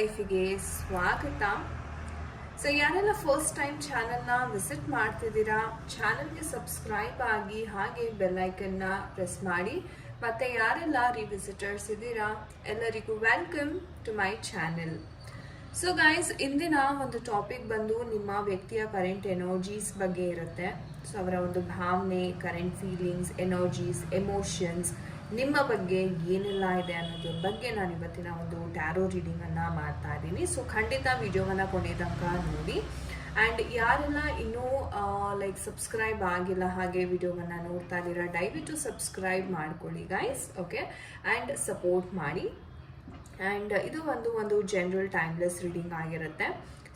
ಲೈಫಿಗೆ ಸ್ವಾಗತ. ಸೊ ಯಾರೆಲ್ಲ first time ಚಾನಲ್ನ ವಿಸಿಟ್ ಮಾಡ್ತಿದ್ದೀರಾ, ಚಾನಲ್ಗೆ ಸಬ್ಸ್ಕ್ರೈಬ್ ಆಗಿ ಹಾಗೆ ಬೆಲ್ಲೈಕನ್ನ ಪ್ರೆಸ್ ಮಾಡಿ. ಮತ್ತು ಯಾರೆಲ್ಲ ರಿವಿಸಿಟರ್ಸ್ ಇದ್ದೀರಾ ಎಲ್ಲರಿಗೂ welcome to my channel. So guys, ಇಂದಿನ ಒಂದು ಟಾಪಿಕ್ ಬಂದು ನಿಮ್ಮ ವ್ಯಕ್ತಿಯ ಕರೆಂಟ್ ಎನರ್ಜೀಸ್ ಬಗ್ಗೆ ಇರುತ್ತೆ. ಸೊ ಅವರ ಒಂದು ಭಾವನೆ, ಕರೆಂಟ್ ಫೀಲಿಂಗ್ಸ್, ಎನರ್ಜೀಸ್, ಎಮೋಷನ್ಸ್, ನಿಮ್ಮ ಬಗ್ಗೆ ಏನೆಲ್ಲ ಇದೆ ಅನ್ನೋದ್ರ ಬಗ್ಗೆ ನಾನು ಇವತ್ತಿನ ಒಂದು ಟ್ಯಾರೋ ರೀಡಿಂಗನ್ನು ಮಾಡ್ತಾ ಇದ್ದೀನಿ. ಸೊ ಖಂಡಿತ ವಿಡಿಯೋವನ್ನು ಕೊನೆ ತನಕ ನೋಡಿ. ಆ್ಯಂಡ್ ಯಾರೆಲ್ಲ ಇನ್ನೂ ಸಬ್ಸ್ಕ್ರೈಬ್ ಆಗಿಲ್ಲ ಹಾಗೆ ವಿಡಿಯೋವನ್ನು ನೋಡ್ತಾ ಇದ್ದೀರಾ, ದಯವಿಟ್ಟು ಸಬ್ಸ್ಕ್ರೈಬ್ ಮಾಡ್ಕೊಳ್ಳಿ ಗೈಸ್, ಓಕೆ, ಆ್ಯಂಡ್ ಸಪೋರ್ಟ್ ಮಾಡಿ. ಆ್ಯಂಡ್ ಇದು ಒಂದು ಜನರಲ್ ಟೈಮ್ಲೆಸ್ ರೀಡಿಂಗ್ ಆಗಿರುತ್ತೆ.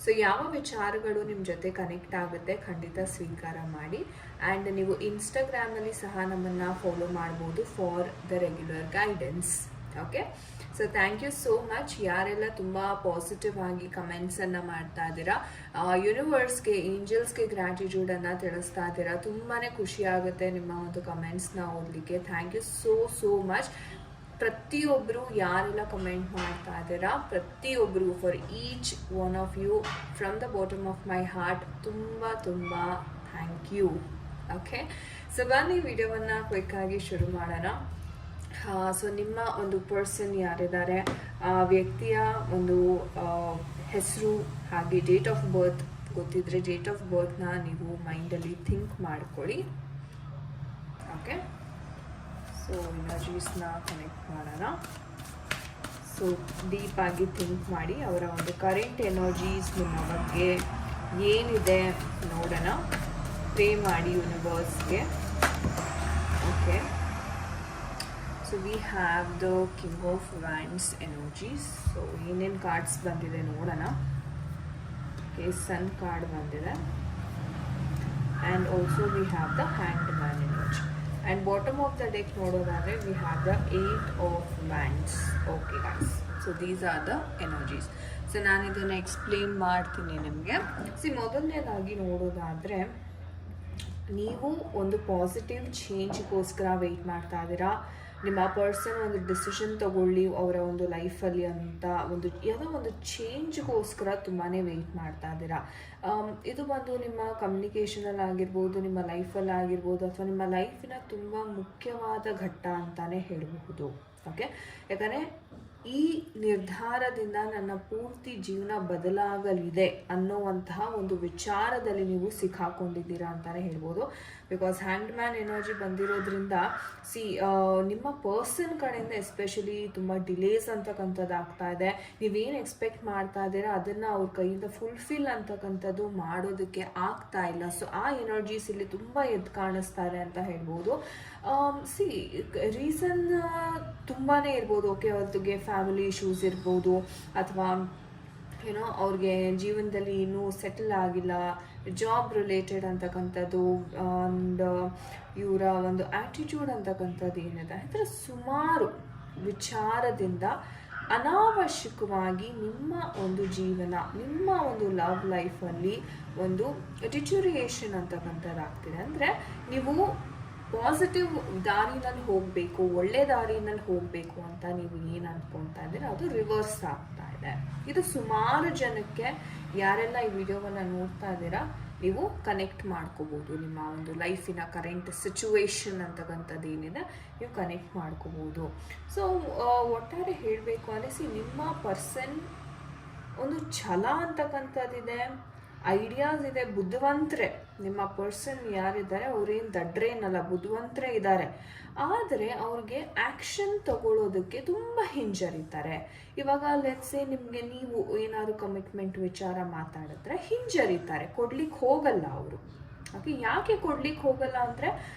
ಸೊ ಯಾವ ವಿಚಾರಗಳು ನಿಮ್ಮ ಜೊತೆ ಕನೆಕ್ಟ್ ಆಗುತ್ತೆ ಖಂಡಿತ ಸ್ವೀಕಾರ ಮಾಡಿ. ಆ್ಯಂಡ್ ನೀವು ಇನ್ಸ್ಟಾಗ್ರಾಮಲ್ಲಿ ಸಹ ನಮ್ಮನ್ನು ಫಾಲೋ ಮಾಡ್ಬೋದು for the regular guidance, okay. So thank you so much. ಯಾರೆಲ್ಲ ತುಂಬ ಪಾಸಿಟಿವ್ ಆಗಿ ಕಮೆಂಟ್ಸನ್ನು ಮಾಡ್ತಾ ಇದ್ದೀರಾ, ಯೂನಿವರ್ಸ್ಗೆ, ಏಂಜಲ್ಸ್ಗೆ ಗ್ರ್ಯಾಟಿಟ್ಯೂಡನ್ನು ತಿಳಿಸ್ತಾ ಇದ್ದೀರಾ. ತುಂಬಾ ಖುಷಿ ಆಗುತ್ತೆ ನಿಮ್ಮ ಒಂದು ಕಮೆಂಟ್ಸ್ನ ಓದಲಿಕ್ಕೆ. Thank you so much. ಪ್ರತಿಯೊಬ್ಬರು ಯಾರೆಲ್ಲ ಕಮೆಂಟ್ ಮಾಡ್ತಾ ಇದ್ದೀರಾ, ಪ್ರತಿಯೊಬ್ಬರು, for each one of you from the bottom of my heart ತುಂಬ ಥ್ಯಾಂಕ್ ಯು, ಓಕೆ. ಸೊ ಬನ್ನಿ ವಿಡಿಯೋವನ್ನು ಕ್ವಿಕ್ಕಾಗಿ ಶುರು ಮಾಡೋಣ. ಸೊ ನಿಮ್ಮ ಒಂದು ಪರ್ಸನ್ ಯಾರಿದ್ದಾರೆ, ವ್ಯಕ್ತಿಯ ಒಂದು ಹೆಸರು ಹಾಗೆ ಡೇಟ್ ಆಫ್ ಬರ್ತ್ ಗೊತ್ತಿದ್ರೆ ಡೇಟ್ ಆಫ್ ಬರ್ತ್ನ ನೀವು ಮೈಂಡಲ್ಲಿ ಥಿಂಕ್ ಮಾಡ್ಕೊಳ್ಳಿ, ಓಕೆ. ಸೊ ಎನರ್ಜೀಸ್ನ ಕನೆಕ್ಟ್ ಮಾಡೋಣ. ಸೊ ಡೀಪಾಗಿ ಥಿಂಕ್ ಮಾಡಿ, ಅವರ ಒಂದು ಕರೆಂಟ್ ಎನರ್ಜೀಸ್ ನಿಮ್ಮ ಬಗ್ಗೆ ಏನಿದೆ ನೋಡೋಣ. ಪ್ರೇ ಮಾಡಿ ಯೂನಿವರ್ಸ್ಗೆ, okay. So we have the king of wands energies. So ಏನೇನು ಕಾರ್ಡ್ಸ್ ಬಂದಿದೆ ನೋಡೋಣ. ಓಕೆ, ಸನ್ ಕಾರ್ಡ್ ಬಂದಿದೆ. And also we have the hanged man energy. And bottom of the deck ನೋಡೋದಾದರೆ we have the 8 of wands, okay guys. So these are the energies. So ನಾನು ಇದನ್ನು explain ಮಾಡ್ತೀನಿ ನಿಮಗೆ. ಮೊದಲನೇದಾಗಿ ನೋಡೋದಾದರೆ, ನೀವು ಒಂದು ಪಾಸಿಟಿವ್ ಚೇಂಜ್ಗೋಸ್ಕರ ವೆಯ್ಟ್ ಮಾಡ್ತಾ ಇದ್ದೀರಾ. ನಿಮ್ಮ ಪರ್ಸನ್ ಒಂದು ಡಿಸಿಷನ್ ತಗೊಳ್ಳಿ ಅವರ ಒಂದು ಲೈಫಲ್ಲಿ ಅಂತ ಯಾವುದೋ ಒಂದು ಚೇಂಜ್ಗೋಸ್ಕರ ತುಂಬಾ ವೆಯ್ಟ್ ಮಾಡ್ತಾ ಇದ್ದೀರಾ. ಇದು ಬಂದು ನಿಮ್ಮ ಕಮ್ಯುನಿಕೇಷನಲ್ಲಿ ಆಗಿರ್ಬೋದು, ನಿಮ್ಮ ಲೈಫಲ್ಲಿ ಆಗಿರ್ಬೋದು, ಅಥವಾ ನಿಮ್ಮ ಲೈಫಿನ ತುಂಬ ಮುಖ್ಯವಾದ ಘಟ್ಟ ಅಂತಲೇ ಹೇಳಬಹುದು, ಓಕೆ. ಯಾಕಂದರೆ ಈ ನಿರ್ಧಾರದಿಂದ ನನ್ನ ಪೂರ್ತಿ ಜೀವನ ಬದಲಾಗಲಿದೆ ಅನ್ನೋವಂತಹ ಒಂದು ವಿಚಾರದಲ್ಲಿ ನೀವು ಸಿಕ್ಕಾಕೊಂಡಿದ್ದೀರಾ ಅಂತಲೇ ಹೇಳ್ಬೋದು. ಬಿಕಾಸ್ ಹ್ಯಾಂಡ್ ಮ್ಯಾನ್ ಎನರ್ಜಿ ಬಂದಿರೋದ್ರಿಂದ ನಿಮ್ಮ ಪರ್ಸನ್ ಕಡೆಯಿಂದ ಎಸ್ಪೆಷಲಿ ತುಂಬ ಡಿಲೇಸ್ ಅಂತಕ್ಕಂಥದ್ದು ಆಗ್ತಾ ಇದೆ. ನೀವೇನು ಎಕ್ಸ್ಪೆಕ್ಟ್ ಮಾಡ್ತಾ ಇದ್ದೀರಾ ಅದನ್ನು ಅವ್ರ ಕೈಯಿಂದ ಫುಲ್ಫಿಲ್ ಅಂತಕ್ಕಂಥದ್ದು ಮಾಡೋದಕ್ಕೆ ಆಗ್ತಾ ಇಲ್ಲ. ಸೊ ಆ ಎನರ್ಜೀಸ್ ಇಲ್ಲಿ ತುಂಬ ಎದ್ದು ಕಾಣಿಸ್ತಾರೆ ಅಂತ ಹೇಳ್ಬೋದು. ರೀಸನ್ ತುಂಬಾ ಇರ್ಬೋದು, ಓಕೆ. ಅವ್ರಿಗೆ ಫ್ಯಾಮಿಲಿ ಇಶ್ಯೂಸ್ ಇರ್ಬೋದು, ಅಥವಾ ಏನೋ ಅವ್ರಿಗೆ ಜೀವನದಲ್ಲಿ ಇನ್ನೂ ಸೆಟಲ್ ಆಗಿಲ್ಲ, ಜಾಬ್ ರಿಲೇಟೆಡ್ ಅಂತಕ್ಕಂಥದ್ದು, ಆ್ಯಂಡ್ ಇವರ ಒಂದು ಆ್ಯಟಿಟ್ಯೂಡ್ ಅಂತಕ್ಕಂಥದ್ದು ಏನಿದೆ, ಈ ಥರ ಸುಮಾರು ವಿಚಾರದಿಂದ ಅನಾವಶ್ಯಕವಾಗಿ ನಿಮ್ಮ ಒಂದು ಜೀವನ, ನಿಮ್ಮ ಒಂದು ಲವ್ ಲೈಫಲ್ಲಿ ಒಂದು ಡಿಟೋರಿಯೇಷನ್ ಅಂತಕ್ಕಂಥದ್ದು ಆಗ್ತಿದೆ. ಅಂದರೆ ನೀವು ಪಾಸಿಟಿವ್ ದಾರಿನಲ್ಲಿ ಹೋಗಬೇಕು, ಒಳ್ಳೆ ದಾರಿನಲ್ಲಿ ಹೋಗಬೇಕು ಅಂತ ನೀವು ಏನು ಅಂದ್ಕೊಳ್ತಾ ಇದ್ದೀರಾ ಅದು ರಿವರ್ಸ್ ಆಗ್ತಾ ಇದೆ. ಇದು ಸುಮಾರು ಜನಕ್ಕೆ, ಯಾರೆಲ್ಲ ಈ ವಿಡಿಯೋವನ್ನು ನೋಡ್ತಾ ಇದ್ದೀರಾ, ನೀವು ಕನೆಕ್ಟ್ ಮಾಡ್ಕೋಬೋದು. ನಿಮ್ಮ ಒಂದು ಲೈಫಿನ ಕರೆಂಟ್ ಸಿಚುವೇಶನ್ ಅಂತಕ್ಕಂಥದ್ದು ಏನಿದೆ ನೀವು ಕನೆಕ್ಟ್ ಮಾಡ್ಕೋಬೋದು. ಸೊ ಒಟ್ಟಾರೆ ಹೇಳಬೇಕು ಅಂದರೆ, ನಿಮ್ಮ ಪರ್ಸನ್ ಒಂದು ಛಲ ಅಂತಕ್ಕಂಥದ್ದಿದೆ, ಐಡಿಯಾಸ್ ಇದೆ, ಬುದ್ಧಿವಂತರೇ. ನಿಮ್ಮ ಪರ್ಸನ್ ಯಾರಿದ್ದಾರೆ ಅವರೇನು ದಡ್ರೇನಲ್ಲ, ಬುದ್ಧಿವಂತರೇ ಇದ್ದಾರೆ. ಆದರೆ ಅವ್ರಿಗೆ ಆ್ಯಕ್ಷನ್ ತಗೊಳ್ಳೋದಕ್ಕೆ ತುಂಬ ಹಿಂಜರಿತಾರೆ. ಇವಾಗ ಲೆಟ್ಸೇ ನಿಮಗೆ ನೀವು ಏನಾದರೂ ಕಮಿಟ್ಮೆಂಟ್ ವಿಚಾರ ಮಾತಾಡಿದ್ರೆ ಹಿಂಜರಿತಾರೆ, ಕೊಡ್ಲಿಕ್ಕೆ ಹೋಗಲ್ಲ ಅವರು, ಓಕೆ. ಯಾಕೆ ಕೊಡ್ಲಿಕ್ಕೆ ಹೋಗಲ್ಲ ಅಂದರೆ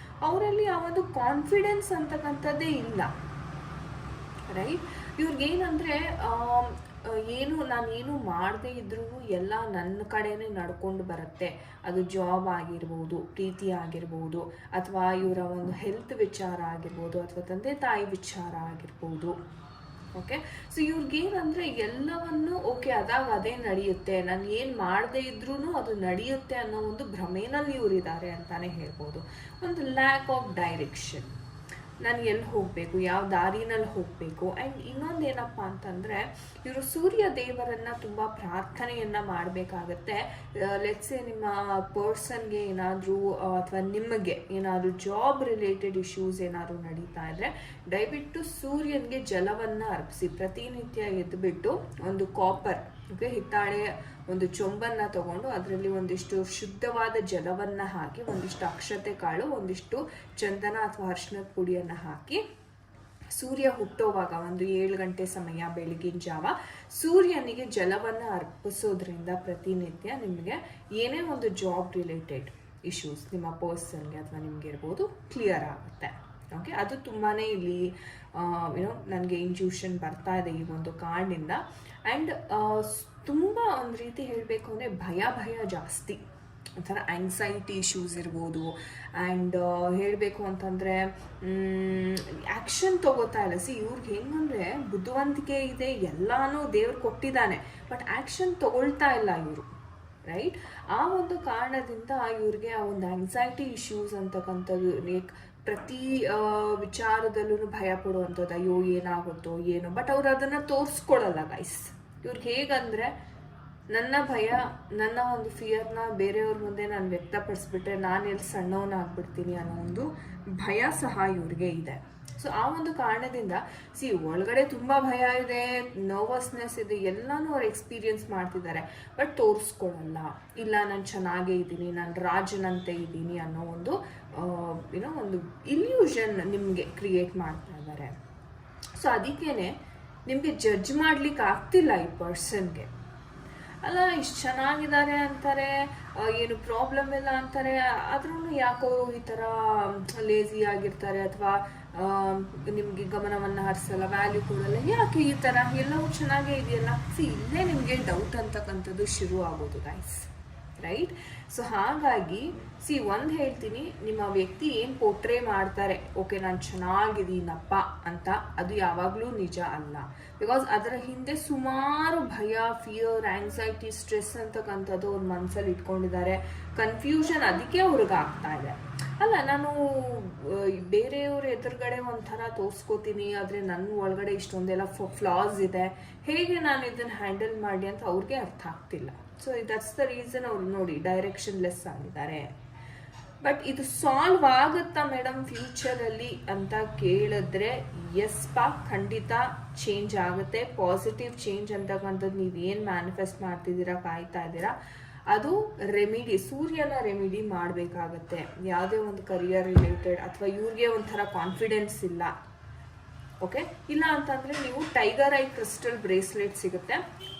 ಅವರಲ್ಲಿ ಆ ಒಂದು ಕಾನ್ಫಿಡೆನ್ಸ್ ಅಂತಕ್ಕಂಥದ್ದೇ ಇಲ್ಲ, ರೈಟ್. ಇವ್ರಿಗೇನಂದರೆ ನಾನೇನು ಮಾಡದೇ ಇದ್ರೂ ಎಲ್ಲ ನನ್ನ ಕಡೆನೇ ನಡ್ಕೊಂಡು ಬರುತ್ತೆ. ಅದು ಜಾಬ್ ಆಗಿರ್ಬೋದು, ಪ್ರೀತಿ ಆಗಿರ್ಬೋದು, ಅಥವಾ ಇವರ ಒಂದು ಹೆಲ್ತ್ ವಿಚಾರ ಆಗಿರ್ಬೋದು, ಅಥವಾ ತಂದೆ ತಾಯಿ ವಿಚಾರ ಆಗಿರ್ಬೋದು, ಓಕೆ. ಸೊ ಇವ್ರಿಗೇನಂದರೆ ಎಲ್ಲವನ್ನು ಓಕೆ ಅದೇ ನಡೆಯುತ್ತೆ, ನಾನು ಏನು ಮಾಡದೇ ಇದ್ರೂ ಅದು ನಡೆಯುತ್ತೆ ಅನ್ನೋ ಒಂದು ಭ್ರಮೆನಲ್ಲಿ ಇವರಿದ್ದಾರೆ ಅಂತಲೇ ಹೇಳ್ಬೋದು. ಒಂದು ಲ್ಯಾಕ್ ಆಫ್ ಡೈರೆಕ್ಷನ್, ನಾನು ಎಲ್ಲಿ ಹೋಗಬೇಕು, ಯಾವ ದಾರಿನಲ್ಲಿ ಹೋಗಬೇಕು. ಆ್ಯಂಡ್ ಇನ್ನೊಂದೇನಪ್ಪ ಅಂತಂದರೆ ಇವರು ಸೂರ್ಯ ದೇವರನ್ನು ತುಂಬ ಪ್ರಾರ್ಥನೆಯನ್ನು ಮಾಡಬೇಕಾಗತ್ತೆ. ಲೆಟ್ಸೆ ನಿಮ್ಮ ಪರ್ಸನ್ಗೆ ಏನಾದರೂ ಅಥವಾ ನಿಮಗೆ ಏನಾದರೂ ಜಾಬ್ ರಿಲೇಟೆಡ್ ಇಶ್ಯೂಸ್ ಏನಾದರೂ ನಡೀತಾ ಇದ್ದರೆ ದಯವಿಟ್ಟು ಸೂರ್ಯನಿಗೆ ಜಲವನ್ನು ಅರ್ಪಿಸಿ. ಪ್ರತಿನಿತ್ಯ ಎದ್ದುಬಿಟ್ಟು ಒಂದು ಕಾಪರ್ ಹಿತ್ತಾಳೆ ಒಂದು ಚೊಂಬನ್ನು ತಗೊಂಡು ಅದರಲ್ಲಿ ಒಂದಿಷ್ಟು ಶುದ್ಧವಾದ ಜಲವನ್ನು ಹಾಕಿ, ಒಂದಿಷ್ಟು ಅಕ್ಷತೆ ಕಾಳು, ಒಂದಿಷ್ಟು ಚಂದನ ಅಥವಾ ಅರಿಶಿಣದ ಪುಡಿಯನ್ನು ಹಾಕಿ, ಸೂರ್ಯ ಹುಟ್ಟೋವಾಗ ಒಂದು 7 ಗಂಟೆ ಸಮಯ ಬೆಳಗಿನ ಜಾವ ಸೂರ್ಯನಿಗೆ ಜಲವನ್ನು ಅರ್ಪಿಸೋದ್ರಿಂದ ಪ್ರತಿನಿತ್ಯ ನಿಮಗೆ ಏನೇ ಒಂದು ಜಾಬ್ ರಿಲೇಟೆಡ್ ಇಶ್ಯೂಸ್ ನಿಮ್ಮ ಪರ್ಸನ್ಗೆ ಅಥವಾ ನಿಮ್ಗೆ ಇರ್ಬೋದು ಕ್ಲಿಯರ್ ಆಗುತ್ತೆ. ಓಕೆ, ಅದು ತುಂಬಾ ಇಲ್ಲಿ ನನಗೆ ಇಂಟ್ಯೂಷನ್ ಬರ್ತಾ ಇದೆ ಈ ಒಂದು ಕಾರ್ಡಿಂದ. ಆ್ಯಂಡ್ ತುಂಬ ಒಂದು ರೀತಿ ಹೇಳಬೇಕು ಅಂದರೆ ಭಯ ಜಾಸ್ತಿ, ಒಂಥರ ಆ್ಯಂಗ್ಸೈಟಿ ಇಶ್ಯೂಸ್ ಇರ್ಬೋದು. ಆ್ಯಂಡ್ ಹೇಳಬೇಕು ಅಂತಂದರೆ ಆ್ಯಕ್ಷನ್ ತೊಗೋತಾ ಇಲ್ಲ. ಇವ್ರಿಗೆ ಹೆಂಗಂದರೆ ಬುದ್ಧಿವಂತಿಕೆ ಇದೆ, ಎಲ್ಲನೂ ದೇವ್ರು ಕೊಟ್ಟಿದ್ದಾನೆ, ಬಟ್ ಆ್ಯಕ್ಷನ್ ತೊಗೊಳ್ತಾ ಇಲ್ಲ ಇವರು, ರೈಟ್? ಆ ಒಂದು ಕಾರಣದಿಂದ ಇವ್ರಿಗೆ ಆ ಒಂದು ಆ್ಯಂಗ್ಸೈಟಿ ಇಶ್ಯೂಸ್ ಅಂತಕ್ಕಂಥದ್ದು, ಪ್ರತಿ ವಿಚಾರದಲ್ಲೂ ಭಯ ಪಡುವಂಥದ್ದು, ಅಯ್ಯೋ ಏನಾಗುತ್ತೋ ಏನೋ. ಬಟ್ ಅವ್ರು ಅದನ್ನು ತೋರಿಸ್ಕೊಡಲ್ಲ ಗೈಸ್. ಇವ್ರಿಗೆ ಹೇಗಂದರೆ ನನ್ನ ಭಯ, ನನ್ನ ಒಂದು ಫಿಯರ್ನ ಬೇರೆಯವ್ರ ಮುಂದೆ ನಾನು ವ್ಯಕ್ತಪಡಿಸ್ಬಿಟ್ರೆ ನಾನು ಎಲ್ಲಿ ಸಣ್ಣವನಾಗ್ಬಿಡ್ತೀನಿ ಅನ್ನೋ ಒಂದು ಭಯ ಸಹ ಇವ್ರಿಗೆ ಇದೆ. ಸೊ ಆ ಒಂದು ಕಾರಣದಿಂದ ಒಳಗಡೆ ತುಂಬ ಭಯ ಇದೆ, ನರ್ವಸ್ನೆಸ್ ಇದೆ, ಎಲ್ಲನೂ ಅವ್ರು ಎಕ್ಸ್ಪೀರಿಯನ್ಸ್ ಮಾಡ್ತಿದ್ದಾರೆ, ಬಟ್ ತೋರಿಸ್ಕೊಳಲ್ಲ. ಇಲ್ಲ ನಾನು ಚೆನ್ನಾಗೇ ಇದ್ದೀನಿ, ನಾನು ರಾಜನಂತೆ ಇದ್ದೀನಿ ಅನ್ನೋ ಒಂದು ಒಂದು ಇಲ್ಯೂಷನ್ ನಿಮಗೆ ಕ್ರಿಯೇಟ್ ಮಾಡ್ತಾ ಇದ್ದಾರೆ. ಸೊ ಅದಕ್ಕೇನೆ ನಿಮಗೆ ಜಡ್ಜ್ ಮಾಡ್ಲಿಕ್ಕೆ ಆಗ್ತಿಲ್ಲ ಈ ಪರ್ಸನ್ಗೆ. ಅಲ್ಲ, ಇಷ್ಟು ಚೆನ್ನಾಗಿದ್ದಾರೆ ಅಂತಾರೆ, ಏನು ಪ್ರಾಬ್ಲಮ್ ಇಲ್ಲ ಅಂತಾರೆ, ಆದ್ರೂ ಯಾಕೋ ಈ ಥರ ಲೇಸಿ ಆಗಿರ್ತಾರೆ, ಅಥವಾ ನಿಮಗೆ ಗಮನವನ್ನು ಹರಿಸಲ್ಲ, ವ್ಯಾಲ್ಯೂ ಕೊಡಲ್ಲ, ಯಾಕೆ ಈ ಥರ, ಎಲ್ಲವೂ ಚೆನ್ನಾಗೇ ಇದೆಯಲ್ಲ. ಇಲ್ಲೇ ನಿಮಗೆ ಡೌಟ್ ಅಂತಕ್ಕಂಥದ್ದು ಶುರು ಆಗೋದು ಗೈಸ್, ರೈಟ್? ಸೊ ಹಾಗಾಗಿ ಒಂದು ಹೇಳ್ತೀನಿ, ನಿಮ್ಮ ವ್ಯಕ್ತಿ ಏನು ಪೋಟ್ರೇ ಮಾಡ್ತಾರೆ, ಓಕೆ ನಾನು ಚೆನ್ನಾಗಿದ್ದೀನಪ್ಪ ಅಂತ, ಅದು ಯಾವಾಗಲೂ ನಿಜ ಅಲ್ಲ. ಬಿಕಾಸ್ ಅದರ ಹಿಂದೆ ಸುಮಾರು ಭಯ, ಫಿಯರ್, ಆ್ಯಂಗ್ಸೈಟಿ, ಸ್ಟ್ರೆಸ್ ಅಂತಕ್ಕಂಥದ್ದು ಅವ್ರ ಮನಸ್ಸಲ್ಲಿ ಇಟ್ಕೊಂಡಿದ್ದಾರೆ. ಕನ್ಫ್ಯೂಷನ್ ಅದಕ್ಕೆ ಅವ್ರಿಗೆ ಆಗ್ತಾ ಇದೆ. ಅಲ್ಲ, ನಾನು ಬೇರೆಯವ್ರ ಎದುರುಗಡೆ ಒಂಥರ ತೋರಿಸ್ಕೋತೀನಿ, ಆದರೆ ನನ್ನ ಒಳಗಡೆ ಇಷ್ಟೊಂದೆಲ್ಲ ಫ್ಲಾಸ್ ಇದೆ, ಹೇಗೆ ನಾನು ಇದನ್ನು ಹ್ಯಾಂಡಲ್ ಮಾಡಿ ಅಂತ ಅವ್ರಿಗೆ ಅರ್ಥ ಆಗ್ತಿಲ್ಲ. ಸೊ ದಟ್ಸ್ ದ ರೀಸನ್ ಅವ್ರು ನೋಡಿ ಡೈರೆಕ್ಷನ್ ಲೆಸ್ ಆಗಿದ್ದಾರೆ. ಬಟ್ ಇದು ಸಾಲ್ವ್ ಆಗುತ್ತಾ ಮೇಡಮ್ ಫ್ಯೂಚರಲ್ಲಿ ಅಂತ ಕೇಳಿದ್ರೆ ಎಸ್ ಪಾ, ಖಂಡಿತ ಚೇಂಜ್ ಆಗುತ್ತೆ. ಪಾಸಿಟಿವ್ ಚೇಂಜ್ ಅಂತಕ್ಕಂಥದ್ದು ನೀವೇನು ಮ್ಯಾನಿಫೆಸ್ಟ್ ಮಾಡ್ತಿದ್ದೀರಾ, ಕಾಯ್ತಾ ಇದ್ದೀರಾ, ಅದು ರೆಮಿಡಿ, ಸೂರ್ಯನ ರೆಮಿಡಿ ಮಾಡಬೇಕಾಗತ್ತೆ. ಯಾವುದೇ ಒಂದು ಕರಿಯರ್ ರಿಲೇಟೆಡ್ ಅಥವಾ ಇವ್ರಿಗೆ ಒಂಥರ ಕಾನ್ಫಿಡೆನ್ಸ್ ಇಲ್ಲ, ಓಕೆ, ಇಲ್ಲ ಅಂತಂದರೆ ನೀವು ಟೈಗರ್ ಐ ಕ್ರಿಸ್ಟಲ್ ಬ್ರೇಸ್ಲೆಟ್ ಸಿಗುತ್ತೆ,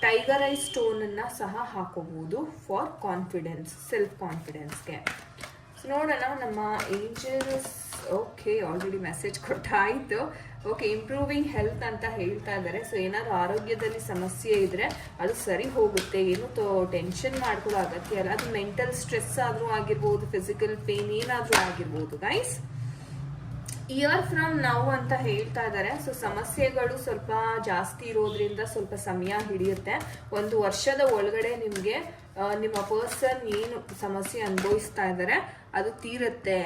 ಟೈಗರ್ ಐ ಸ್ಟೋನನ್ನು ಸಹ ಹಾಕೋಬಹುದು ಫಾರ್ ಕಾನ್ಫಿಡೆನ್ಸ್, ಸೆಲ್ಫ್ ಕಾನ್ಫಿಡೆನ್ಸ್ಗೆ. ಸೊ ನೋಡೋಣ ನಮ್ಮ ಏಂಜಲ್ಸ್. ಓಕೆ, ಆಲ್ರೆಡಿ ಮೆಸೇಜ್ ಕೊಟ್ಟಾಯಿತು. ಓಕೆ, ಇಂಪ್ರೂವಿಂಗ್ ಹೆಲ್ತ್ ಅಂತ ಹೇಳ್ತಾ ಇದ್ದಾರೆ. ಸೊ ಏನಾದರೂ ಆರೋಗ್ಯದಲ್ಲಿ ಸಮಸ್ಯೆ ಇದ್ದರೆ ಅದು ಸರಿ ಹೋಗುತ್ತೆ, ಏನು ಟೆನ್ಷನ್ ಮಾಡ್ಕೊಳ್ಳೋ ಅಗತ್ಯ ಇಲ್ಲ. ಅದು ಮೆಂಟಲ್ ಸ್ಟ್ರೆಸ್ ಆದರೂ ಆಗಿರ್ಬೋದು, ಫಿಸಿಕಲ್ ಪೇನ್ ಏನಾದರೂ ಆಗಿರ್ಬೋದು ಗೈಸ್. ಇಯರ್ ಫ್ರಮ್ ನೌ ಅಂತ ಹೇಳ್ತಾ ಇದ್ದಾರೆ. ಸೊ ಸಮಸ್ಯೆಗಳು ಸ್ವಲ್ಪ ಜಾಸ್ತಿ ಇರೋದ್ರಿಂದ ಸ್ವಲ್ಪ ಸಮಯ ಹಿಡಿಯುತ್ತೆ. 1 ವರ್ಷದ ಒಳಗಡೆ ನಿಮಗೆ ನಿಮ್ಮ ಪರ್ಸನ್ ಏನು ಸಮಸ್ಯೆ ಅನುಭವಿಸ್ತಾ ಇದ್ದಾರೆ ಅದು ತೀರುತ್ತೆ.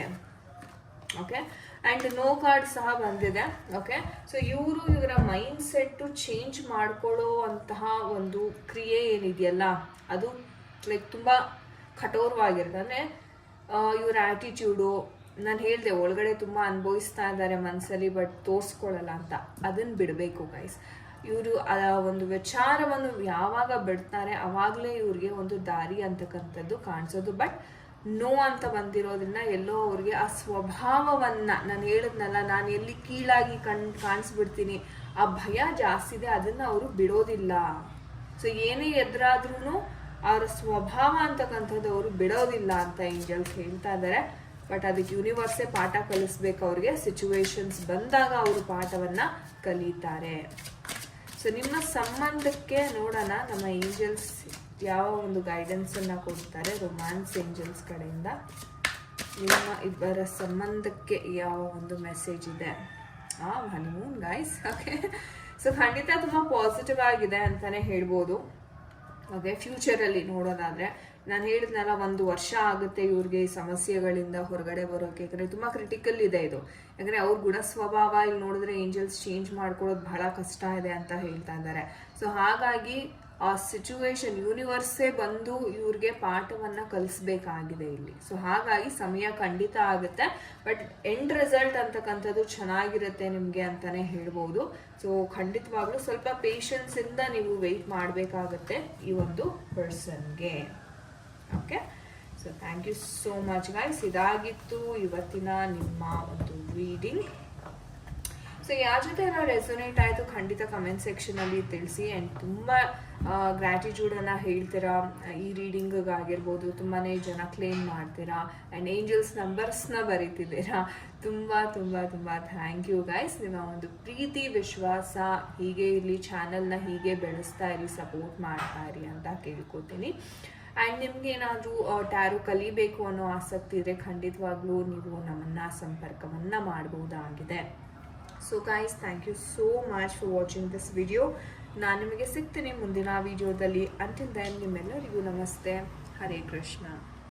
ಓಕೆ, ಆ್ಯಂಡ್ ನೋ ಕಾರ್ಡ್ ಸಹ ಬಂದಿದೆ. ಓಕೆ, ಸೊ ಇವರ ಮೈಂಡ್ ಸೆಟ್ಟು ಚೇಂಜ್ ಮಾಡ್ಕೊಳ್ಳೋ ಅಂತಹ ಒಂದು ಕ್ರಿಯೆ ಏನಿದೆಯಲ್ಲ ಅದು ಲೈಕ್ ತುಂಬ ಕಠೋರವಾಗಿರುತ್ತೆ. ಅಂದರೆ ಇವರ ಆ್ಯಟಿಟ್ಯೂಡು, ನಾನು ಹೇಳಿದೆ ಒಳಗಡೆ ತುಂಬ ಅನುಭವಿಸ್ತಾ ಇದ್ದಾರೆ ಮನಸ್ಸಲ್ಲಿ, ಬಟ್ ತೋರಿಸ್ಕೊಳ್ಳಲ್ಲ ಅಂತ, ಅದನ್ನು ಬಿಡಬೇಕು ಗೈಸ್. ಇವರು ಆ ಒಂದು ವಿಚಾರವನ್ನು ಯಾವಾಗ ಬಿಡ್ತಾರೆ ಆವಾಗಲೇ ಇವ್ರಿಗೆ ಒಂದು ದಾರಿ ಅಂತಕ್ಕಂಥದ್ದು ಕಾಣಿಸೋದು. ಬಟ್ ನೋ ಅಂತ ಬಂದಿರೋದ್ರಿಂದ ಎಲ್ಲೋ ಅವ್ರಿಗೆ ಆ ಸ್ವಭಾವವನ್ನು, ನಾನು ಹೇಳಿದ್ನಲ್ಲ, ನಾನು ಎಲ್ಲಿ ಕೀಳಾಗಿ ಕಾಣಿಸ್ಬಿಡ್ತೀನಿ, ಆ ಭಯ ಜಾಸ್ತಿ ಇದೆ, ಅದನ್ನು ಅವರು ಬಿಡೋದಿಲ್ಲ. ಸೊ ಏನೇ ಎದುರಾದ್ರೂ ಅವರ ಸ್ವಭಾವ ಅಂತಕ್ಕಂಥದ್ದು ಅವರು ಬಿಡೋದಿಲ್ಲ ಅಂತ ಏಂಜಲ್ಸ್ ಹೇಳ್ತಾ ಇದ್ದಾರೆ. ಬಟ್ ಅದಕ್ಕೆ ಯೂನಿವರ್ಸೇ ಪಾಠ ಕಲಿಸ್ಬೇಕು ಅವ್ರಿಗೆ. ಸಿಚುವೇಶನ್ಸ್ ಬಂದಾಗ ಅವರು ಪಾಠವನ್ನು ಕಲಿತಾರೆ. ಸೊ ನಿಮ್ಮ ಸಂಬಂಧಕ್ಕೆ ನೋಡೋಣ ನಮ್ಮ ಏಂಜಲ್ಸ್ ಯಾವ ಒಂದು ಗೈಡೆನ್ಸನ್ನು ಕೊಡ್ತಾರೆ. ರೊಮ್ಯಾನ್ಸ್ ಏಂಜಲ್ಸ್ ಕಡೆಯಿಂದ ನಿಮ್ಮ ಇಬ್ಬರ ಸಂಬಂಧಕ್ಕೆ ಯಾವ ಒಂದು ಮೆಸೇಜ್ ಇದೆ. Honeymoon guys. ಓಕೆ, ಸೊ ಖಂಡಿತ ತುಂಬ ಪಾಸಿಟಿವ್ ಆಗಿದೆ ಅಂತಲೇ ಹೇಳ್ಬೋದು. ಓಕೆ, ಫ್ಯೂಚರಲ್ಲಿ ನೋಡೋದಾದರೆ ನಾನು ಹೇಳಿದ್ನಲ್ಲ 1 ವರ್ಷ ಆಗುತ್ತೆ ಇವ್ರಿಗೆ ಈ ಸಮಸ್ಯೆಗಳಿಂದ ಹೊರಗಡೆ ಬರೋಕೆ, ಯಾಕಂದರೆ ತುಂಬ ಕ್ರಿಟಿಕಲ್ ಇದೆ ಇದು. ಯಾಕಂದರೆ ಅವ್ರ ಗುಣ ಸ್ವಭಾವ ಇಲ್ಲಿ ನೋಡಿದ್ರೆ ಏಂಜಲ್ಸ್ ಚೇಂಜ್ ಮಾಡ್ಕೊಳ್ಳೋದು ಬಹಳ ಕಷ್ಟ ಇದೆ ಅಂತ ಹೇಳ್ತಾ ಇದ್ದಾರೆ. ಸೊ ಹಾಗಾಗಿ ಆ ಸಿಚುವೇಶನ್ ಯೂನಿವರ್ಸೇ ಬಂದು ಇವ್ರಿಗೆ ಪಾಠವನ್ನು ಕಲಿಸ್ಬೇಕಾಗಿದೆ ಇಲ್ಲಿ. ಸೊ ಹಾಗಾಗಿ ಸಮಯ ಖಂಡಿತ ಆಗುತ್ತೆ, ಬಟ್ ಎಂಡ್ ರಿಸಲ್ಟ್ ಅಂತಕ್ಕಂಥದ್ದು ಚೆನ್ನಾಗಿರುತ್ತೆ ನಿಮಗೆ ಅಂತಲೇ ಹೇಳ್ಬೋದು. ಸೊ ಖಂಡಿತವಾಗ್ಲೂ ಸ್ವಲ್ಪ ಪೇಷನ್ಸಿಂದ ನೀವು ವೆಯ್ಟ್ ಮಾಡಬೇಕಾಗತ್ತೆ ಈ ಒಂದು ಪರ್ಸನ್ಗೆ. Okay, so thank you so much guys. ಇದಾಗಿತ್ತು ಇವತ್ತಿನ ನಿಮ್ಮ ಒಂದು ರೀಡಿಂಗ್. ಸೊ ಯಾರ ಜೊತೆ ಎಲ್ಲ ರೆಸೊನೇಟ್ ಆಯಿತು ಖಂಡಿತ ಕಮೆಂಟ್ ಸೆಕ್ಷನಲ್ಲಿ ತಿಳಿಸಿ. ಆ್ಯಂಡ್ ತುಂಬ ಗ್ರ್ಯಾಟಿಟ್ಯೂಡನ್ನು ಹೇಳ್ತೀರಾ ಈ ರೀಡಿಂಗಿಗಾಗಿರ್ಬೋದು. ತುಂಬಾ ಜನ ಕ್ಲೇಮ್ ಮಾಡ್ತೀರಾ ಆ್ಯಂಡ್ ಏಂಜಲ್ಸ್ ನಂಬರ್ಸ್ನ ಬರೀತಿದ್ದೀರಾ. ತುಂಬ ತುಂಬ ತುಂಬ ಥ್ಯಾಂಕ್ ಯು ಗೈಸ್. ನಿಮ್ಮ ಒಂದು ಪ್ರೀತಿ ವಿಶ್ವಾಸ ಹೀಗೆ ಇರಲಿ, ಚಾನಲ್ನ ಹೀಗೆ ಬೆಳೆಸ್ತಾ ಇರಿ, ಸಪೋರ್ಟ್ ಮಾಡ್ತಾ ಇರಿ ಅಂತ ಕೇಳ್ಕೊತೀನಿ. ಆ್ಯಂಡ್ ನಿಮ್ಗೆ ಏನಾದರೂ ಟ್ಯಾರೋ ಕಲಿಬೇಕು ಅನ್ನೋ ಆಸಕ್ತಿ ಇದ್ದರೆ ಖಂಡಿತವಾಗ್ಲೂ ನೀವು ನಮ್ಮನ್ನು ಸಂಪರ್ಕವನ್ನು ಮಾಡಬಹುದಾಗಿದೆ. So guys, thank you so much for watching this video. ನಾನು ನಿಮಗೆ ಸಿಗ್ತೀನಿ ಮುಂದಿನ ವಿಡಿಯೋದಲ್ಲಿ. ಅಂಟಿಲ್ ದೆನ್ ನಿಮ್ಮೆಲ್ಲರಿಗೂ ನಮಸ್ತೆ. ಹರೇ ಕೃಷ್ಣ.